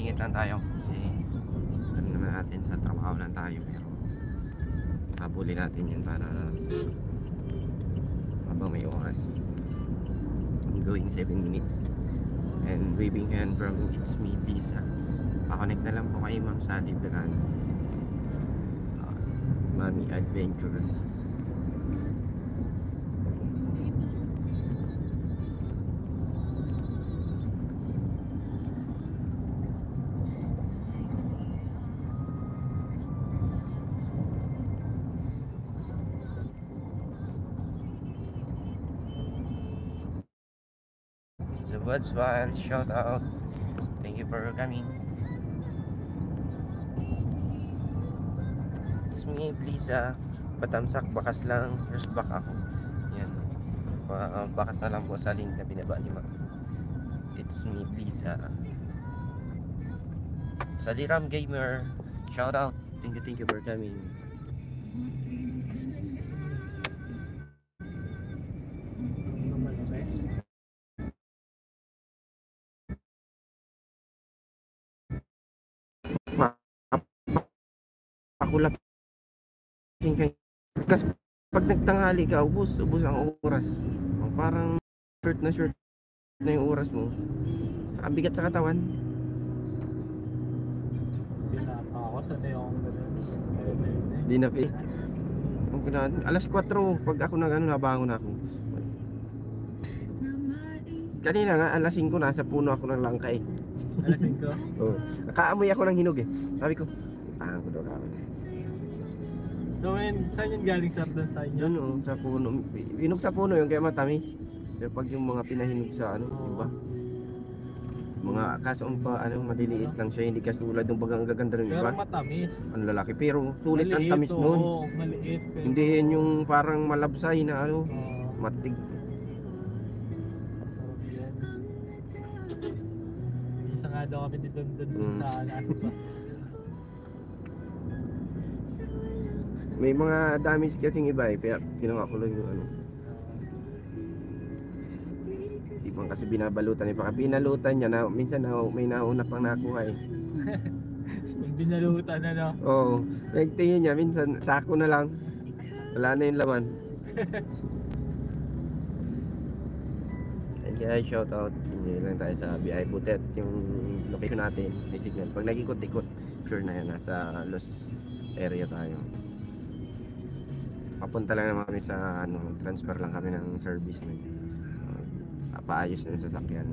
Singit lang tayo kasi alam naman natin sa trabaho lang tayo, pero habulin natin yan para habang may oras. I'm going 7 minutes and waving hand from It's Me Visa. Pa-connect na lang po kay Ma'am Sally Verano, Mami Adventure. The Buds Wild, shout out. Thank you for coming. It's me, Lisa. Patamsak, bakas lang. Here's back ako. Yan. Bakas na lang po sa link na binaba ni Ma'am. It's me, Lisa. Saliram Gamer, shout out. Thank you for coming. Ako lang kasi pag nagtanghali ka, ubos ang oras. Parang short na yung oras mo. Sa bigat sa katawan. Pinapakawasan na yung gano'n. Di na fi. Alas 4 pag ako nabangon ako. Kanina nga alas 5 nasa puno ako ng langkay. Alas 5? Oo. Nakaamoy ako ng hinog eh. Sabi ko, tahan ko daw ako. So saan yun galing, sir, doon sa inyo? Doon sa puno. Hinog sa puno yung kaya matamis. Pero pag yung mga pinahinog sa iba. Mga kasong pa, maliliit lang siya, hindi katulad ng bagang gaganda ng iba. Pero matamis. Ang lalaki, pero sulit ang Maliit, tamis nun. Maliit. Pero... Hindi yan yung parang malabsay na matig. Masarap yan. Isa nga daw kami dito sa nasa. May mga damage kasing iba kaya kinuha ko lang yung ibang kasi binabalutan pinalutan niya na minsan may nauna pang nakuha Binalutan na, no? Oo, nagtingin niya minsan sako na lang, wala na yung laman. And kaya shout out, hindi lang tayo sa BI Butet, yung location natin, may signal. Pag nag-ikot-ikot, sure na yan, nasa Los area tayo. Papunta lang naman kami sa transfer lang kami ng service na paayos ng sasakyan.